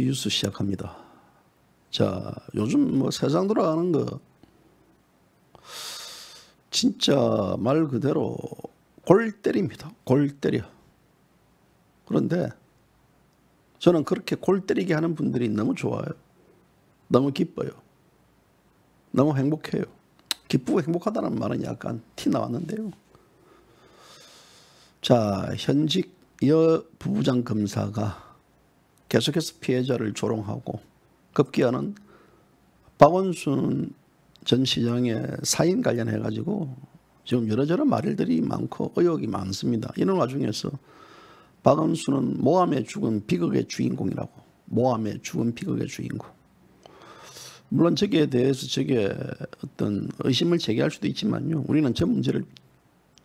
뉴스 시작합니다. 자, 요즘 뭐 세상 돌아가는 거 진짜 말 그대로 골 때립니다. 골 때려. 그런데 저는 그렇게 골 때리게 하는 분들이 너무 좋아요. 너무 기뻐요. 너무 행복해요. 기쁘고 행복하다는 말은 약간 티 나왔는데요. 자, 현직 여 부부장 검사가 계속해서 피해자를 조롱하고 급기야는 박원순 전 시장의 사인 관련해 가지고 지금 여러저런 말들이 많고 의혹이 많습니다. 이런 와중에서 박원순은 모함에 죽은 비극의 주인공이라고. 모함에 죽은 비극의 주인공. 물론 저기에 대해서 저게 어떤 의심을 제기할 수도 있지만요. 우리는 저 문제를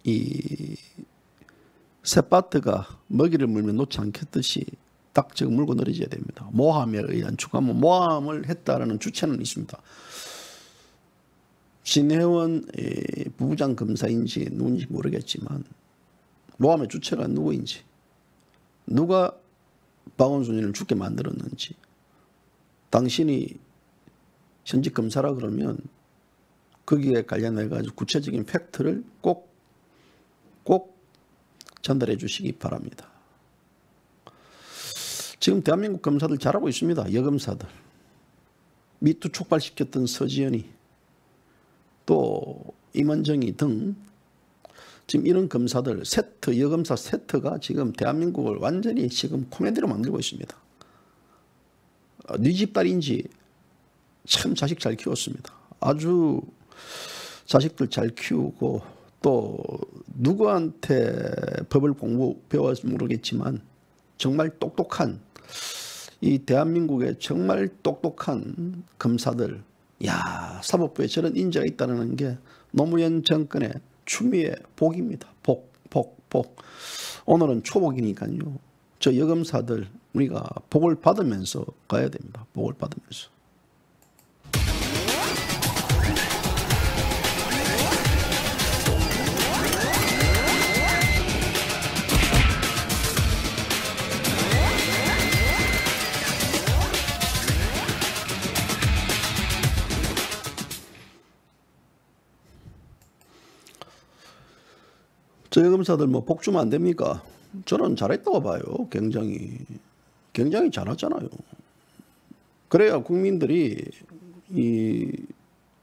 이 쇳바트가 먹이를 물면 놓지 않겠듯이 딱 지금 물고 늘어져야 됩니다. 모함에 의한 추가모, 모함을 했다라는 주체는 있습니다. 신혜원 부부장 검사인지 누군지 모르겠지만 모함의 주체가 누구인지, 누가 박원순이를 죽게 만들었는지, 당신이 현직 검사라 그러면 거기에 관련해 가지고 구체적인 팩트를 꼭 전달해 주시기 바랍니다. 지금 대한민국 검사들 잘하고 있습니다. 여검사들. 미투 촉발시켰던 서지현이 또 임원정이 등 지금 이런 검사들 세트, 여검사 세트가 지금 대한민국을 완전히 지금 코미디로 만들고 있습니다. 네 집딸인지 참 자식 잘 키웠습니다. 아주 자식들 잘 키우고 또 누구한테 법을 배워서 모르겠지만 정말 똑똑한 이 대한민국의 정말 똑똑한 검사들, 야, 사법부에 저런 인재가 있다는 게 노무현 정권의 추미애 복입니다. 복. 오늘은 초복이니까요. 저 여검사들 우리가 복을 받으면서 가야 됩니다. 복을 받으면서. 저 여검사들 뭐 복 주면 안 됩니까? 저는 잘했다고 봐요. 굉장히 잘하잖아요. 그래야 국민들이 이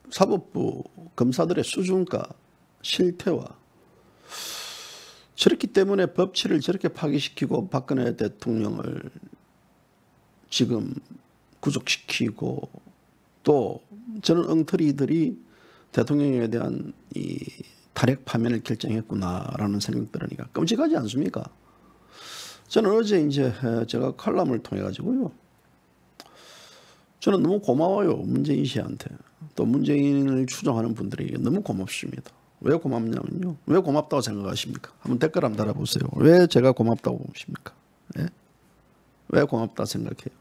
사법부 검사들의 수준과 실태와 저렇기 때문에 법치를 저렇게 파기시키고 박근혜 대통령을 지금 구속시키고 또 저는 엉터리들이 대통령에 대한 이 탄핵 파면을 결정했구나라는 생각 들으니까 끔찍하지 않습니까? 저는 어제 이제 제가 칼럼을 통해 가지고요. 저는 너무 고마워요. 문재인 씨한테. 또 문재인을 추종하는 분들에게 너무 고맙습니다. 왜 고맙냐면요. 왜 고맙다고 생각하십니까? 한번 댓글 한번 달아보세요. 왜 제가 고맙다고 보십니까? 예? 왜 고맙다 생각해요?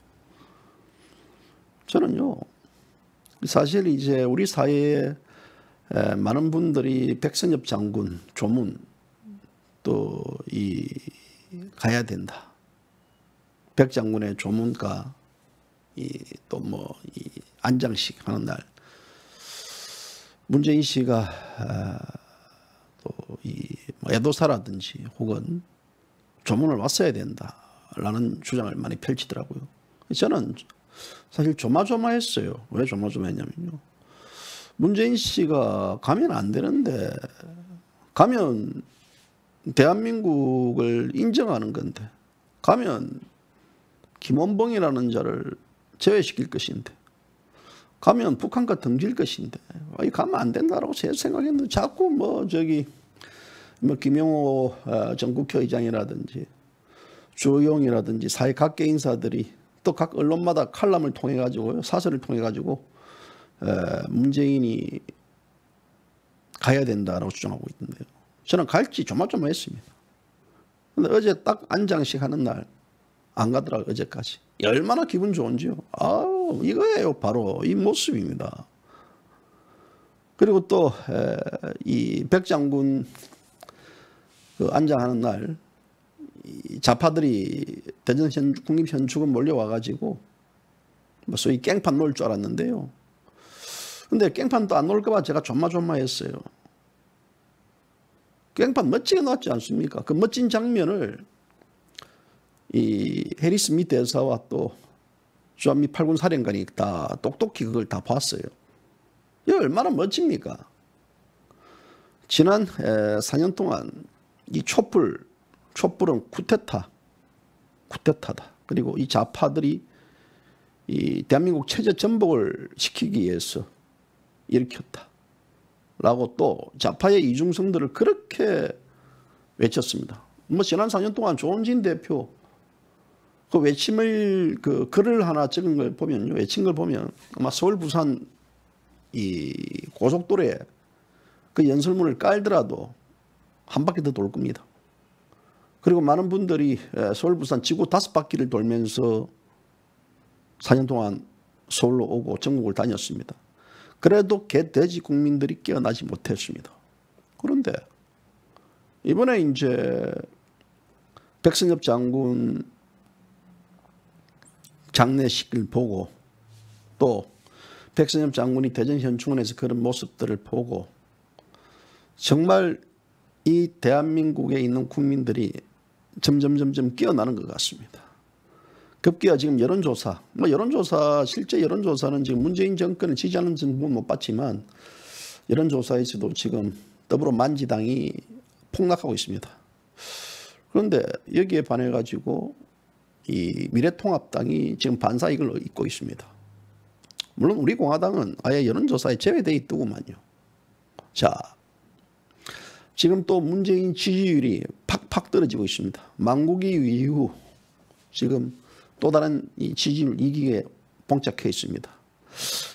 저는요. 사실 이제 우리 사회에 많은 분들이 백선엽 장군 조문 또 이 가야 된다. 백 장군의 조문과 또 뭐 이 안장식 하는 날 문재인 씨가 또 이 애도사라든지 혹은 조문을 왔어야 된다라는 주장을 많이 펼치더라고요. 저는 사실 조마조마했어요. 왜 조마조마했냐면요. 문재인 씨가 가면 안 되는데 가면 대한민국을 인정하는 건데 가면 김원봉이라는 자를 제외시킬 것인데 가면 북한과 등질 것인데 가면 안 된다라고 생각했는데 자꾸 뭐 김영호 전 국회의장이라든지 주호영이라든지 사회 각계 인사들이 또 각 언론마다 칼럼을 통해 가지고요, 사설을 통해 가지고 문재인이 가야 된다라고 주장하고 있는데요. 저는 갈지 조마조마했습니다. 근데 어제 딱 안장식 하는 날 안 가더라고요. 어제까지. 얼마나 기분 좋은지요. 아우, 이거예요. 바로 이 모습입니다. 그리고 또 이 백장군 그 안장하는 날 이 좌파들이 대전 국립현충원 몰려와 가지고 뭐 소위 깽판 놓을 줄 알았는데요. 근데 깽판도 안 놓을까 봐 제가 조마조마했어요. 깽판 멋지게 놓았지 않습니까? 그 멋진 장면을 이 해리 스미스 대사와 또 주한미 8군 사령관이 다 똑똑히 그걸 다 봤어요. 이게 얼마나 멋집니까? 지난 4년 동안 이 촛불은 쿠데타다. 그리고 이 좌파들이 이 대한민국 체제 전복을 시키기 위해서 일으켰다. 라고 또 좌파의 이중성들을 그렇게 외쳤습니다. 뭐 지난 4년 동안 조원진 대표 그 외침을 그 글을 하나 적은 걸 보면요. 외친 걸 보면 아마 서울 부산 이 고속도로에 그 연설문을 깔더라도 한 바퀴 더 돌 겁니다. 그리고 많은 분들이 서울 부산 지구 5바퀴를 돌면서 4년 동안 서울로 오고 전국을 다녔습니다. 그래도 개돼지 국민들이 깨어나지 못했습니다. 그런데 이번에 이제 백승엽 장군 장례식을 보고 또 백승엽 장군이 대전 현충원에서 그런 모습들을 보고 정말 이 대한민국에 있는 국민들이 점점 깨어나는 것 같습니다. 급기야 지금 여론조사, 실제 여론조사는 지금 문재인 정권을 지지하는 정부는 못 봤지만 여론조사에서도 지금 더불어 만지당이 폭락하고 있습니다. 그런데 여기에 반해 가지고 이 미래통합당이 지금 반사이익을 잇고 있습니다. 물론 우리 공화당은 아예 여론조사에 제외되어 있더구만요. 자, 지금 또 문재인 지지율이 팍팍 떨어지고 있습니다. 망국이 이후 지금 또 다른 이 지지율 위기에 봉착해 있습니다.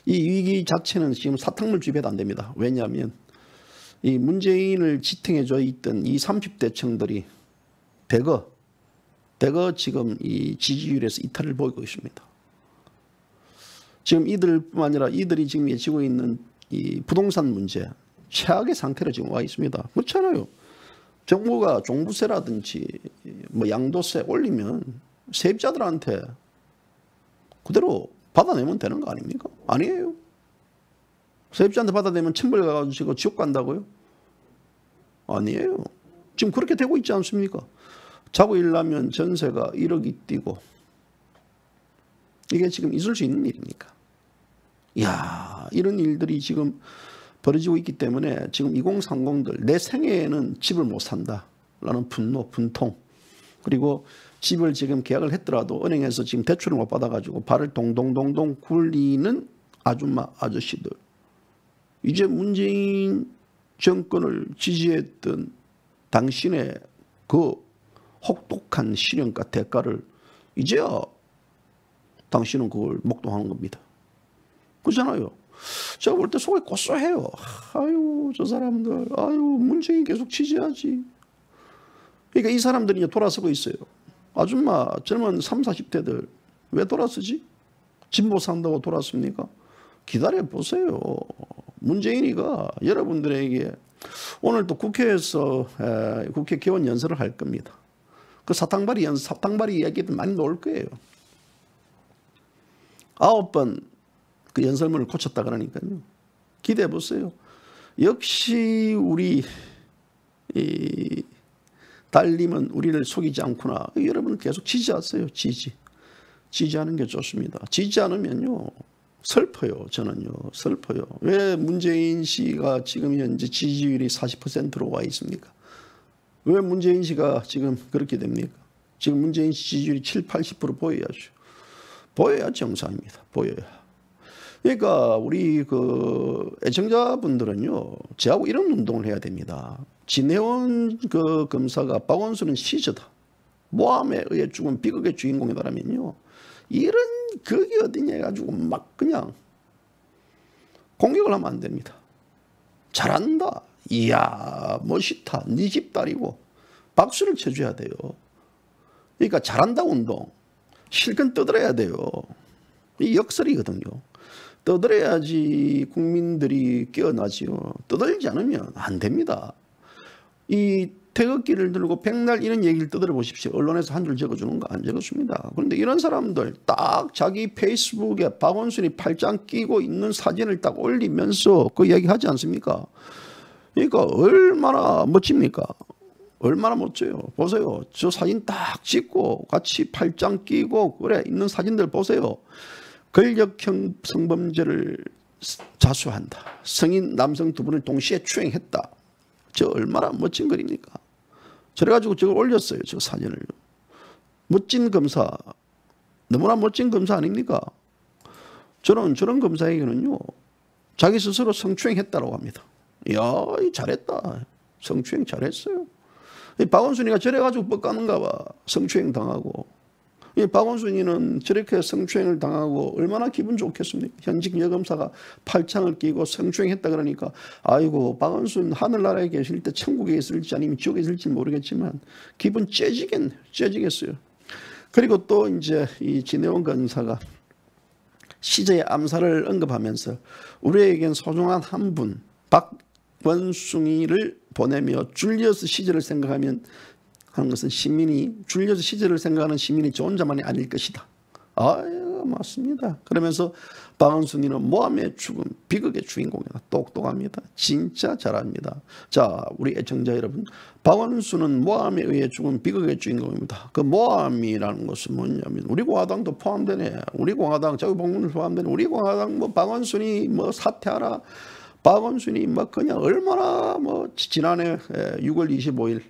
이 위기 자체는 지금 사탕물 주입해도 안 됩니다. 왜냐하면 이 문재인을 지탱해줘 있던 이 30대층들이 대거 지금 이 지지율에서 이탈을 보이고 있습니다. 지금 이들뿐만 아니라 이들이 지금 예치고 있는 이 부동산 문제 최악의 상태로 지금 와 있습니다. 그렇잖아요. 정부가 종부세라든지 뭐 양도세 올리면 세입자들한테 그대로 받아내면 되는 거 아닙니까? 아니에요. 세입자한테 받아내면 천벌 가가지고 지옥 간다고요? 아니에요. 지금 그렇게 되고 있지 않습니까? 자고 일어나면 전세가 1억이 뛰고 이게 지금 있을 수 있는 일입니까? 이야, 이런 일들이 지금 벌어지고 있기 때문에 지금 2030들 내 생애에는 집을 못 산다라는 분노, 분통, 그리고 집을 지금 계약을 했더라도 은행에서 지금 대출을 못 받아가지고 발을 동동동동 굴리는 아줌마, 아저씨들. 이제 문재인 정권을 지지했던 당신의 그 혹독한 실현과 대가를 이제야 당신은 그걸 목도하는 겁니다. 그렇잖아요. 제가 볼 때 속에 고소해요. 아유, 저 사람들, 아유, 문재인 계속 지지하지. 그러니까 이 사람들이 이제 돌아서고 있어요. 아줌마, 젊은 30, 40대들 왜 돌아서지? 집 못 산다고 돌아섭니까? 기다려 보세요. 문재인이가 여러분들에게 오늘 또 국회에서 국회 개원 연설을 할 겁니다. 그 사탕발이 이야기들 많이 나올 거예요. 9번 그 연설문을 고쳤다 그러니까요. 기대해 보세요. 역시 우리 달님은 우리를 속이지 않구나. 여러분 계속 지지하세요. 지지하는 게 좋습니다. 지지 않으면요 슬퍼요. 저는요 슬퍼요. 왜 문재인 씨가 지금 현재 지지율이 40%로 와 있습니까? 왜 문재인 씨가 지금 그렇게 됩니까? 지금 문재인 씨 지지율이 7, 80% 보여야죠. 보여야 정상입니다. 보여야. 그러니까 우리 그 애청자분들은요, 저하고 이런 운동을 해야 됩니다. 진해원 그 검사가 박원순은 시저다, 모함에 의해 죽은 비극의 주인공이다라면요, 이런 그게 어디냐 해가지고 막 그냥 공격을 하면 안 됩니다. 잘한다, 이야 멋있다, 네 집 딸이고 박수를 쳐줘야 돼요. 그러니까 잘한다 운동 실컷 떠들어야 돼요. 이 역설이거든요. 떠들어야지 국민들이 깨어나지요. 떠들지 않으면 안 됩니다. 이 태극기를 들고 백날 이런 얘기를 떠들어 보십시오. 언론에서 한 줄 적어주는 거 안 적었습니다. 그런데 이런 사람들 딱 자기 페이스북에 박원순이 팔짱 끼고 있는 사진을 딱 올리면서 그 이야기 하지 않습니까? 그러니까 얼마나 멋집니까? 얼마나 멋져요. 보세요. 저 사진 딱 찍고 같이 팔짱 끼고 그래 있는 사진들 보세요. 권력형 성범죄를 자수한다. 성인 남성 두 분을 동시에 추행했다. 저 얼마나 멋진 글입니까? 그래가지고 저걸 올렸어요. 저 사진을. 멋진 검사. 너무나 멋진 검사 아닙니까? 저는 저런 검사에게는요. 자기 스스로 성추행했다고 합니다. 이야 잘했다. 성추행 잘했어요. 박원순이가 저래가지고 뻑가는가 봐. 성추행 당하고. 박원순이는 저렇게 성추행을 당하고 얼마나 기분 좋겠습니까? 현직 여검사가 팔짱을 끼고 성추행했다 그러니까 아이고 박원순 하늘나라에 계실 때 천국에 있을지 아니면 지옥에 있을지 모르겠지만 기분 째지겠어요. 그리고 또 이제 이 진해원 검사가 시제의 암살을 언급하면서 우리에겐 소중한 한 분 박원순이를 보내며 줄리어스 시절을 생각하면 하는 것은 시민이 줄리어스 시절을 생각하는 시민이 저 혼자만이 아닐 것이다. 맞습니다. 그러면서 박원순이는 모함의 죽음, 비극의 주인공이다. 똑똑합니다. 진짜 잘합니다. 자, 우리 애청자 여러분, 박원순은 모함에 의해 죽은 비극의 주인공입니다. 그 모함이라는 것은 뭐냐면 우리 공화당도 포함되네. 우리 공화당 자유봉문을 포함되네. 우리 공화당 뭐 박원순이 뭐 사퇴하라. 박원순이 뭐 그냥 얼마나 뭐 지난해 6월 25일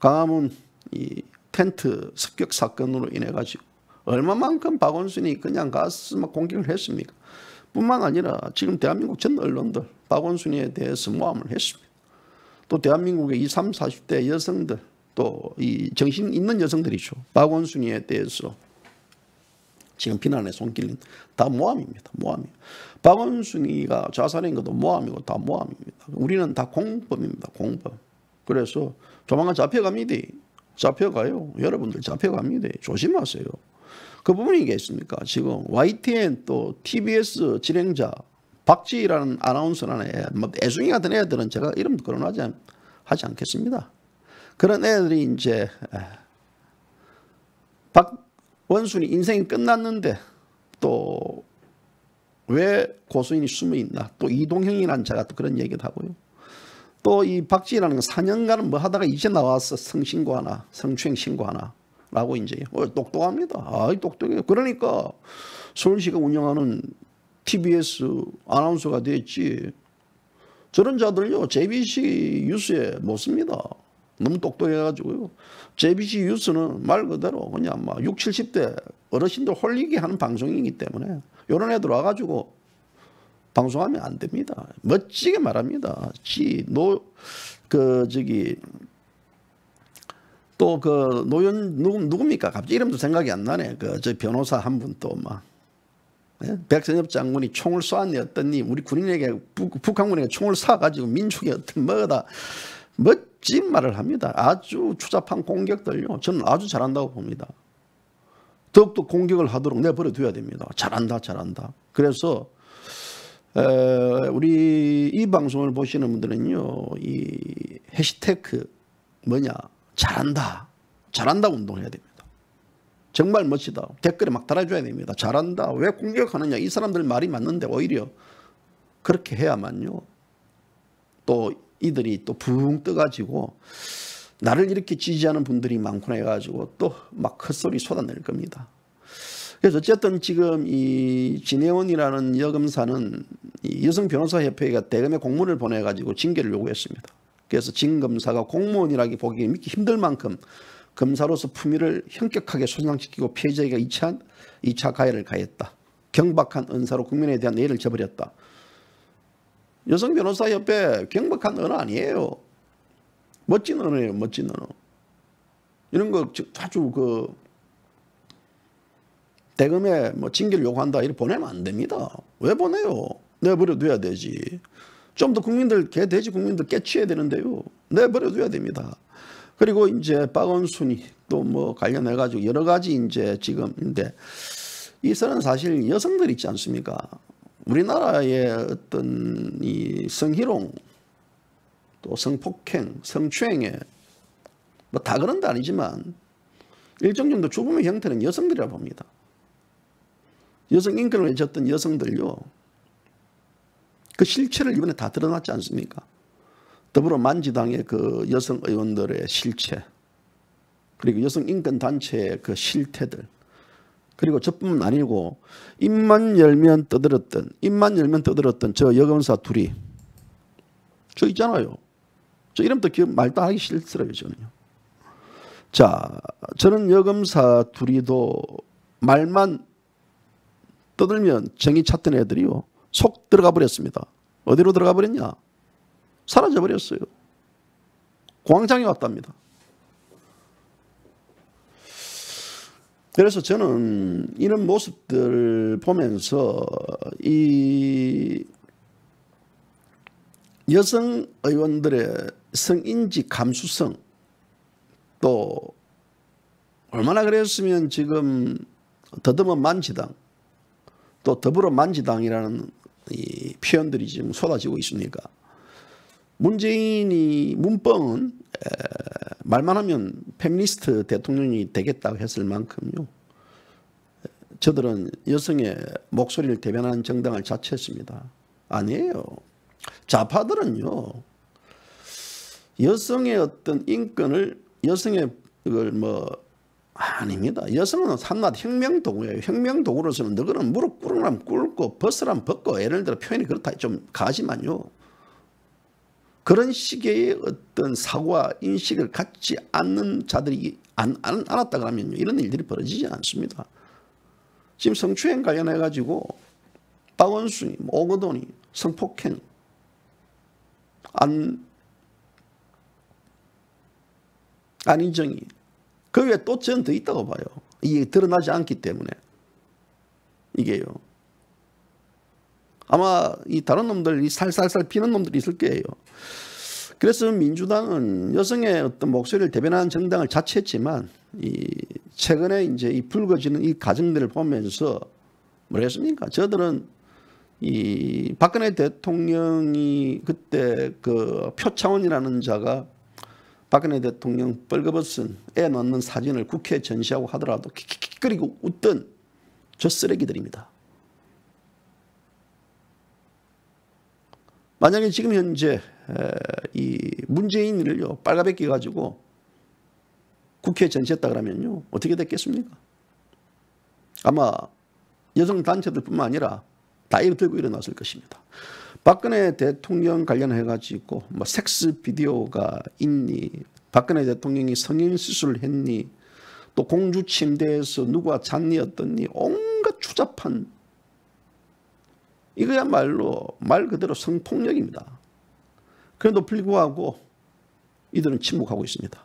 광화문 이 텐트 습격 사건으로 인해 가지고 얼마만큼 박원순이 그냥 가서 막 공격을 했습니까? 뿐만 아니라 지금 대한민국 전 언론들 박원순이에 대해서 모함을 했습니다. 또 대한민국의 20, 30, 40대 여성들 또 이 정신 있는 여성들이죠. 박원순이에 대해서 지금 비난의 손길린 다 모함입니다. 모함이에요. 박원순이가 자살한 것도 모함이고 다 모함입니다. 우리는 다 공범입니다. 공범. 그래서 조만간 잡혀갑니다. 잡혀가요. 여러분들 잡혀갑니다. 조심하세요. 그 부분이 있겠습니까? 지금 YTN 또 TBS 진행자 박지희라는 아나운서라는 애, 뭐 애송이 같은 애들은 제가 이름도 거론하지 않겠습니다. 그런 애들이 이제 박원순이 인생이 끝났는데 또 왜 고소인이 숨어 있나? 또 이동형이라는 자가 또 그런 얘기도 하고요. 또 이 박지희라는 건 4년간은 뭐 하다가 이제 나와서 성신고하나, 성추행 신고하나 라고 이제 똑똑합니다. 똑똑해요. 그러니까 서울시가 운영하는 TBS 아나운서가 됐지. 저런 자들요 JBC 뉴스에 못 씁니다. 너무 똑똑해가지고요. JBC 뉴스는 말 그대로 그냥 막 60, 70대 어르신들 홀리게 하는 방송이기 때문에 이런 애들 와가지고 방송하면 안 됩니다. 멋지게 말합니다. 또 그 노연 누굽니까? 갑자기 이름도 생각이 안 나네. 그 저 변호사 한 분 또 막 백선엽 장군이 총을 쏘았네 어떠니 우리 군인에게 북한군에게 총을 쏴가지고 민족의 어떤 뭐다 멋진 말을 합니다. 아주 추잡한 공격들요. 저는 아주 잘한다고 봅니다. 더욱더 공격을 하도록 내버려둬야 됩니다. 잘한다. 그래서 우리 이 방송을 보시는 분들은요, 이 해시태그 뭐냐, 잘한다 운동해야 됩니다. 정말 멋지다. 댓글에 막 달아줘야 됩니다. 잘한다. 왜 공격하느냐. 이 사람들 말이 맞는데 오히려 그렇게 해야만요. 또 이들이 또 붕 떠가지고 나를 이렇게 지지하는 분들이 많구나 해가지고 또 막 헛소리 쏟아낼 겁니다. 그래서 어쨌든 지금 이 진해원이라는 여검사는 이 여성 변호사협회가 대검에 공문을 보내가지고 징계를 요구했습니다. 그래서 진 검사가 공무원이라기 보기 믿기 힘들 만큼 검사로서 품위를 현격하게 손상시키고 피해자에게 2차 가해를 가했다. 경박한 언사로 국민에 대한 예의를 저버렸다. 여성 변호사협회 경박한 언어 아니에요. 멋진 언어예요. 멋진 언어. 이런 거 아주 그 대검에 뭐 징계를 요구한다 이렇게 보내면 안 됩니다. 왜 보내요? 내버려둬야 되지. 좀 더 국민들 돼지 국민들 깨치해야 되는데요. 내버려둬야 됩니다. 그리고 이제 박원순이 또 뭐 관련해 가지고 여러 가지 이제 지금인데 이서는 사실 여성들 있지 않습니까? 우리나라의 어떤 이 성희롱 또 성폭행, 성추행에 뭐 다 그런 데 아니지만 일정 정도 죽음의 형태는 여성들이라 봅니다. 여성 인권을 외쳤던 여성들요. 그 실체를 이번에 다 드러났지 않습니까? 더불어민주당의 그 여성 의원들의 실체, 그리고 여성 인권 단체의 그 실태들, 그리고 저뿐만 아니고 입만 열면 떠들었던 저 여검사 둘이 저 있잖아요. 저 이름도 말도 하기 싫더라고요, 저는요. 자, 저는 여검사 둘이도 말만 떠들면 정의 찾던 애들이요. 속 들어가 버렸습니다. 어디로 들어가 버렸냐? 사라져 버렸어요. 공황장애 왔답니다. 그래서 저는 이런 모습들 보면서 이 여성 의원들의 성인지 감수성, 또 얼마나 그랬으면 지금 더듬어 만지당, 또 더불어 만지당이라는 이 표현들이 지금 쏟아지고 있으니까 문재인이 문뻥은 말만 하면 페미니스트 대통령이 되겠다고 했을 만큼요. 저들은 여성의 목소리를 대변하는 정당을 자처했습니다. 아니에요. 좌파들은요. 여성의 어떤 인권을 여성의 그걸 아닙니다. 여성은 한낱 혁명도구예요. 혁명도구로서는 너거는 무릎 꿇으면 꿇고 벗으라면 벗고, 예를 들어 표현이 그렇다 좀 가지만요. 그런 식의 어떤 사고와 인식을 갖지 않는 자들이 않았다 그러면요. 이런 일들이 벌어지지 않습니다. 지금 성추행 관련해 가지고 박원순이, 오거돈이, 성폭행, 안희정이, 그 외에 또 전 더 있다고 봐요. 이게 드러나지 않기 때문에. 이게요. 아마 이 다른 놈들, 이 살살살 피는 놈들이 있을 거예요. 그래서 민주당은 여성의 어떤 목소리를 대변하는 정당을 자처했지만, 이 최근에 이제 이 불거지는 이 과정들을 보면서 뭐랬습니까? 저들은 이 박근혜 대통령이 그때 그 표창원이라는 자가 박근혜 대통령 뻘거벗은 애 낳는 사진을 국회에 전시하고 하더라도 킥킥거리고 웃던 저 쓰레기들입니다. 만약에 지금 현재 이 문재인을요 빨가벗기 가지고 국회에 전시했다 그러면요 어떻게 됐겠습니까? 아마 여성 단체들뿐만 아니라 다 이거 들고 일어났을 것입니다. 박근혜 대통령 관련해 가지고 뭐 섹스 비디오가 있니, 박근혜 대통령이 성인 수술을 했니, 또 공주 침대에서 누가 잤니 어떻니, 온갖 추잡한, 이거야말로 말 그대로 성폭력입니다. 그런데도 불구하고 이들은 침묵하고 있습니다.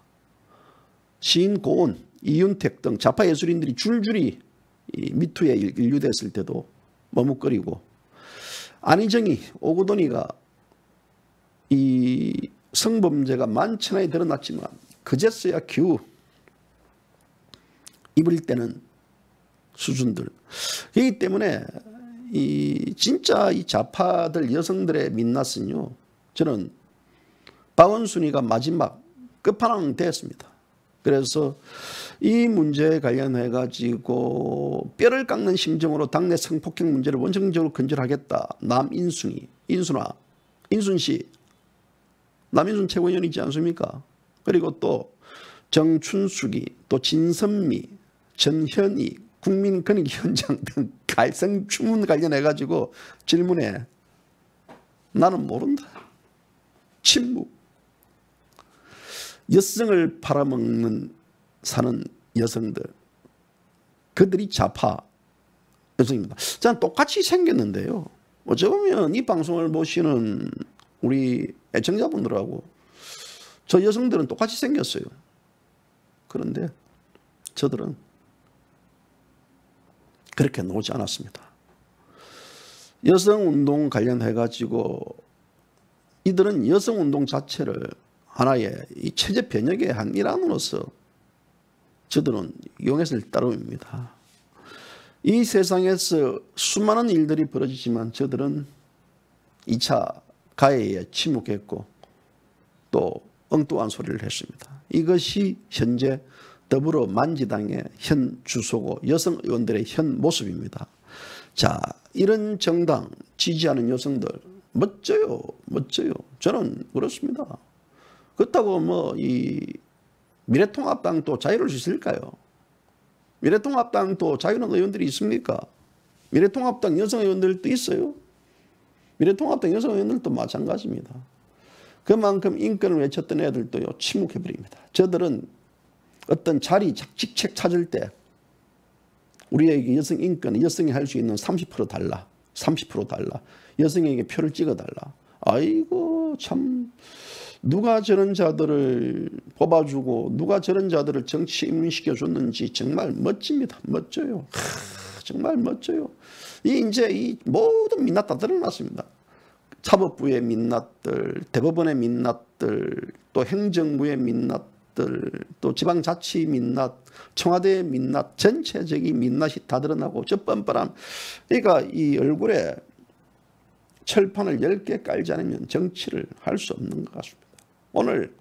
시인 고은, 이윤택 등 좌파 예술인들이 줄줄이 이 미투에 인류됐을 때도 머뭇거리고, 안희정이, 오거돈이가 이 성범죄가 만천하에 드러났지만 그제서야 겨우 입을 떼는 수준들. 그렇기 때문에 이 진짜 이 좌파들 여성들의 민낯은요, 저는 박원순이가 마지막 끝판왕 됐습니다. 그래서 이 문제에 관련해 가지고 뼈를 깎는 심정으로 당내 성폭행 문제를 원천적으로 근절하겠다. 인순씨, 남인순 최고위원이지 않습니까? 그리고 또 정춘숙이, 또 진선미, 전현희, 국민권익위원장 등 갈성 추문 관련해 가지고 질문에 나는 모른다. 침묵. 여성을 팔아먹는 사는 여성들, 그들이 좌파 여성입니다. 저는 똑같이 생겼는데요. 어찌 보면 이 방송을 보시는 우리 애청자분들하고 저 여성들은 똑같이 생겼어요. 그런데 저들은 그렇게 나오지 않았습니다. 여성운동 관련해 가지고 이들은 여성운동 자체를 하나의 이 체제 변혁의 한 일환으로서 저들은 용해를 따릅니다. 이 세상에서 수많은 일들이 벌어지지만 저들은 2차 가해에 침묵했고 또 엉뚱한 소리를 했습니다. 이것이 현재 더불어민주당의 현 주소고 여성 의원들의 현 모습입니다. 자, 이런 정당 지지하는 여성들 멋져요. 멋져요. 저는 그렇습니다. 그렇다고 뭐 이 미래통합당도 자유로울 수 있을까요? 미래통합당도 자유로운 의원들이 있습니까? 미래통합당 여성 의원들도 있어요. 미래통합당 여성 의원들도 마찬가지입니다. 그만큼 인권을 외쳤던 애들도요 침묵해버립니다. 저들은 어떤 자리 직책 찾을 때 우리에게 여성 인권, 여성이 할 수 있는 30% 달라, 30% 달라, 여성에게 표를 찍어달라. 아이고 참 누가 저런 자들을 뽑아주고 누가 저런 자들을 정치에 입문시켜줬는지 정말 멋집니다. 멋져요. 정말 멋져요. 이제 이 모든 민낯 다 드러났습니다. 사법부의 민낯들, 대법원의 민낯들, 또 행정부의 민낯들, 또 지방자치 민낯, 청와대의 민낯, 전체적인 민낯이 다 드러나고 저 뻔뻔한 그러니까 이 얼굴에 철판을 10개 깔지 않으면 정치를 할 수 없는 것 같습니다. 오늘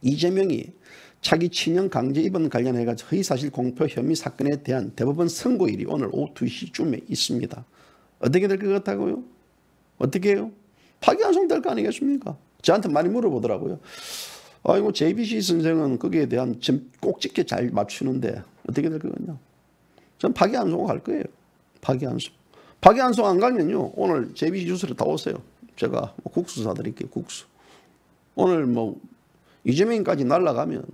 이재명이 차기 친형 강제 입원 관련해가지고 허위사실 공표 혐의 사건에 대한 대법원 선고일이 오늘 오후 2시쯤에 있습니다. 어떻게 될 것 같다고요? 어떻게 해요? 파기환송 될 거 아니겠습니까? 저한테 많이 물어보더라고요. 아이고 JBC 선생은 거기에 대한 꼭짓게 잘 맞추는데 어떻게 될 거냐? 전 파기환송 갈 거예요. 파기환송. 파기환송 안 가면요 오늘 JBC 주스로 다 오세요. 제가 국수 사드릴게요. 국수. 오늘 뭐 이재명까지 날아가면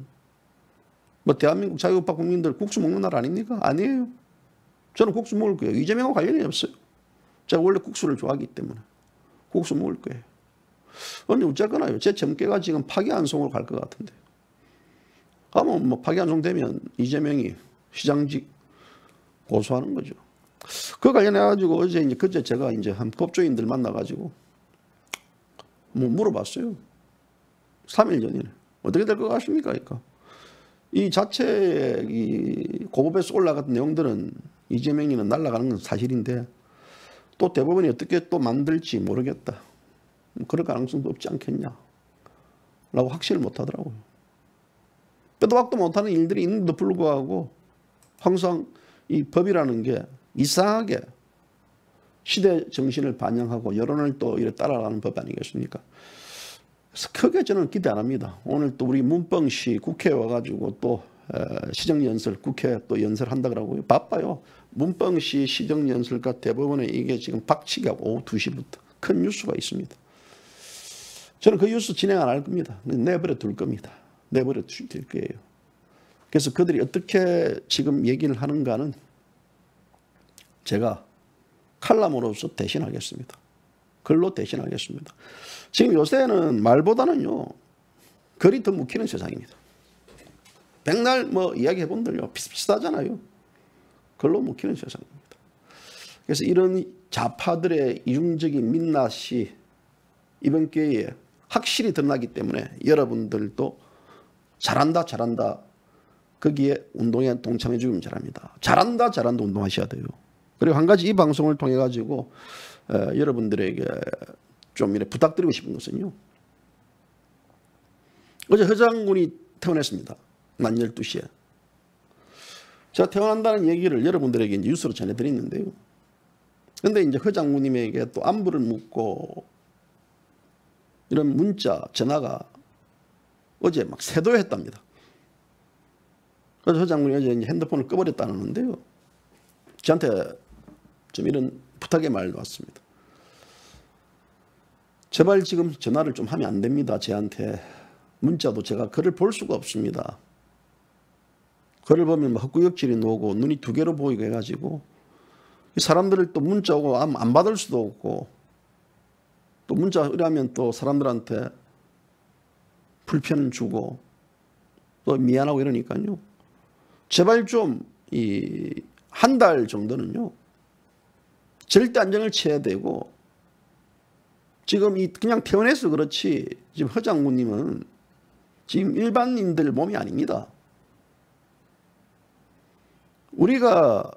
뭐 대한민국 자유우파 국민들 국수 먹는 날 아닙니까? 아니에요. 저는 국수 먹을 거예요. 이재명하고 관련이 없어요. 제가 원래 국수를 좋아하기 때문에 국수 먹을 거예요. 근데 어쨌거나요. 제 점괘가 지금 파기환송으로 갈 것 같은데. 가면 뭐 파기환송 되면 이재명이 시장직 고소하는 거죠. 그 관련해가지고 어제 이제 그제 제가 이제 한 법조인들 만나가지고 뭐 물어봤어요. 3일 전이네. 어떻게 될 것 같습니까? 그러니까 이 자체 이 고법에서 올라갔던 내용들은 이재명이는 날아가는 건 사실인데 또 대법원이 어떻게 또 만들지 모르겠다. 그럴 가능성도 없지 않겠냐. 라고 확신을 못 하더라고요. 빼도 박도 못하는 일들이 있는데도 불구하고 항상 이 법이라는 게 이상하게 시대 정신을 반영하고 여론을 또 이렇게 따라가는 법 아니겠습니까? 그래서 크게 저는 기대 안 합니다. 오늘 또 우리 문뻥시 국회에 와가지고 또 시정연설 국회 또 연설한다 그러고요. 바빠요. 문뻥시 시정연설과 대법원에 이게 지금 박치기하고 오후 2시부터 큰 뉴스가 있습니다. 저는 그 뉴스 진행 안 할 겁니다. 내버려 둘 겁니다. 내버려 둘 거예요. 그래서 그들이 어떻게 지금 얘기를 하는가는 제가 칼럼으로서 대신하겠습니다. 글로 대신하겠습니다. 지금 요새는 말보다는요 글이 더 묵히는 세상입니다. 백날 뭐 이야기해 본들요 비슷비슷하잖아요. 글로 묵히는 세상입니다. 그래서 이런 좌파들의 이중적인 민낯이 이번 기회에 확실히 드러나기 때문에 여러분들도 잘한다 잘한다 거기에 운동에 동참해 주면 잘합니다. 잘한다 잘한다 운동하셔야 돼요. 그리고 한 가지 이 방송을 통해 가지고 여러분들에게 좀 이렇게 부탁드리고 싶은 것은요. 어제 허장군이 퇴원했습니다. 낮 12시에. 제가 퇴원한다는 얘기를 여러분들에게 이제 뉴스로 전해드렸는데요. 그런데 이제 허장군님에게 또 안부를 묻고 이런 문자, 전화가 어제 막 쇄도했답니다. 그래서 허장군이 어제 이제 핸드폰을 꺼버렸다는데요. 저한테 좀 이런 부탁의 말도 왔습니다. 제발 지금 전화를 좀 하면 안 됩니다. 저한테. 문자도 제가 글을 볼 수가 없습니다. 글을 보면 헛구역질이 나오고 눈이 두 개로 보이게 해가지고 사람들을 또 문자 오고 안 받을 수도 없고 또 문자 의뢰하면 또 사람들한테 불편 주고 또 미안하고 이러니까요. 제발 좀 한 달 정도는요. 절대 안정을 취해야 되고 지금 그냥 퇴원해서 그렇지 지금 허장군님은 지금 일반인들 몸이 아닙니다. 우리가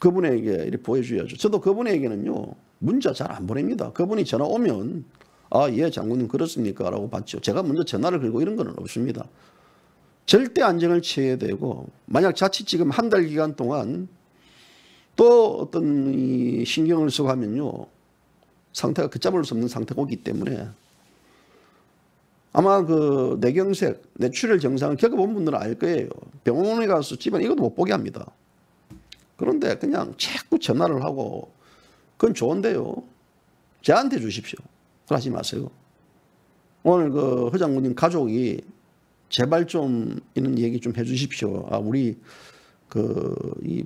그분에게 이렇게 보여줘야죠. 저도 그분에게는요 문자 잘 안 보냅니다. 그분이 전화 오면 아, 예, 장군님 그렇습니까? 라고 받죠. 제가 먼저 전화를 걸고 이런 건 없습니다. 절대 안정을 취해야 되고, 만약 자칫 지금 한 달 기간 동안 또 어떤 이 신경을 쓰고 하면요, 상태가 걷잡을 수 없는 상태가 오기 때문에 아마 그 뇌경색, 뇌출혈 증상을 겪어본 분들은 알 거예요. 병원에 가서 집안 이것도 못 보게 합니다. 그런데 그냥 자꾸 전화를 하고, 그건 좋은데요, 저한테 주십시오. 그러지 마세요. 오늘 그 허 장군님 가족이 제발 좀 이런 얘기 좀 해주십시오. 아, 우리 이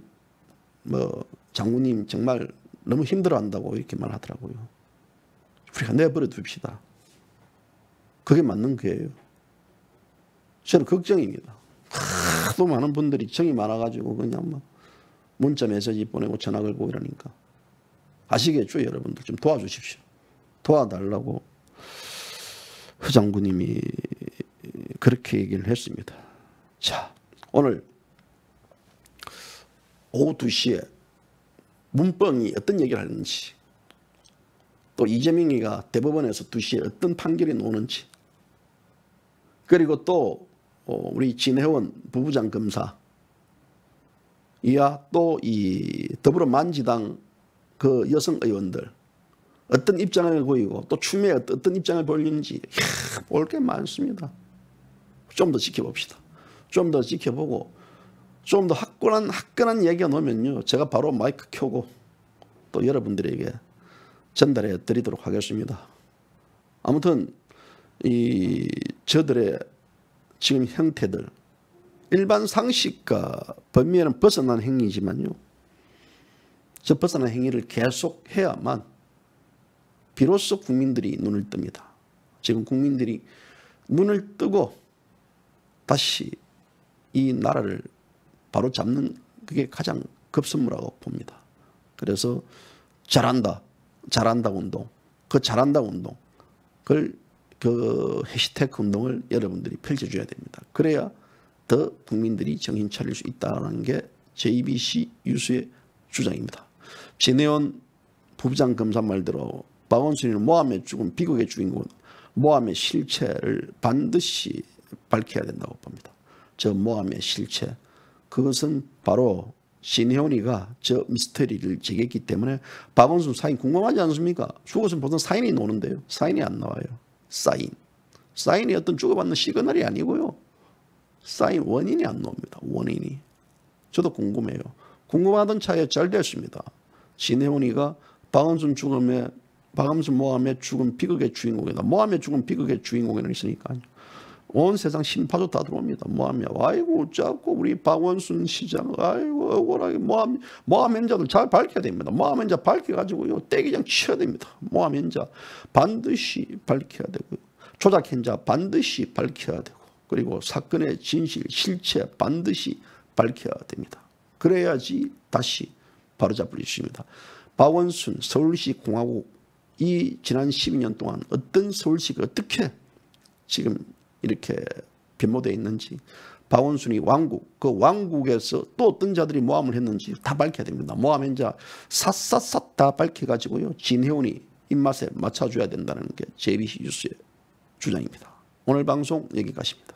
뭐 장군님 정말 너무 힘들어한다고 이렇게 말하더라고요. 우리가 내버려 둡시다. 그게 맞는 거예요. 저는 걱정입니다. 하도 많은 분들이 정이 많아가지고 그냥 막 문자 메시지 보내고 전화 걸고 이러니까. 아시겠죠, 여러분들? 좀 도와주십시오. 도와달라고 허 장군님이 그렇게 얘기를 했습니다. 자, 오늘 오후 2시에 문뻥이 어떤 얘기를 하는지, 또 이재명이가 대법원에서 2시에 어떤 판결이 나오는지, 그리고 또 우리 진혜원 부부장 검사 이야 또 이 더불어민주당 그 여성 의원들 어떤 입장을 보이고 또 추미애 어떤 입장을 보이는지 볼 게 많습니다. 좀 더 지켜봅시다. 좀 더 지켜보고 좀 더 화끈한 얘기가 나오면요, 제가 바로 마이크 켜고 또 여러분들에게 전달해 드리도록 하겠습니다. 아무튼 이 저들의 지금 형태들, 일반 상식과 법리에는 벗어난 행위지만요, 저 벗어난 행위를 계속 해야만 비로소 국민들이 눈을 뜹니다. 지금 국민들이 눈을 뜨고 다시 이 나라를 바로 잡는, 그게 가장 급선무라고 봅니다. 그래서 잘한다 운동, 그 잘한다 운동, 그 해시태그 운동을 여러분들이 펼쳐줘야 됩니다. 그래야 더 국민들이 정신 차릴 수 있다는 게 JBC 유수의 주장입니다. 진혜원 부부장 검사 말대로 박원순이는 모함에 죽은 비극의 주인공은 모함의 실체를 반드시 밝혀야 된다고 봅니다. 저 모함의 실체, 그것은 바로 신혜원이가 저 미스터리를 제기했기 때문에 박원순 사인 궁금하지 않습니까? 죽었으면 보통 사인이 나오는데요, 사인이 안 나와요. 사인이 어떤 주고받는 시그널이 아니고요, 사인 원인이 안 나옵니다. 원인이. 저도 궁금해요. 궁금하던 차에 잘 됐습니다. 신혜원이가 박원순 모함의 죽은 비극의 주인공이다. 모함의 죽은 비극의 주인공에는 있으니까요. 온 세상 신파도 다 들어옵니다. 모함이야. 아이고 자꾸 우리 박원순 시장, 아이고 억울하게 모함 행자들 잘 밝혀야 됩니다. 모함 행자 밝혀가지고요, 떼기장 쳐야 됩니다. 모함 행자 반드시 밝혀야 되고요, 조작 행자 반드시 밝혀야 되고, 그리고 사건의 진실, 실체 반드시 밝혀야 됩니다. 그래야지 다시 바로잡을 수 있습니다. 박원순 서울시 공화국, 이 지난 12년 동안 어떤 서울시가 어떻게 지금 이렇게 변모되어 있는지, 박원순이 왕국, 그 왕국에서 또 어떤 자들이 모함을 했는지 다 밝혀야 됩니다. 모함행자 샅샅샅 다 밝혀가지고요, 진혜원이 입맛에 맞춰줘야 된다는 게 JBC 뉴스의 주장입니다. 오늘 방송 여기까지입니다.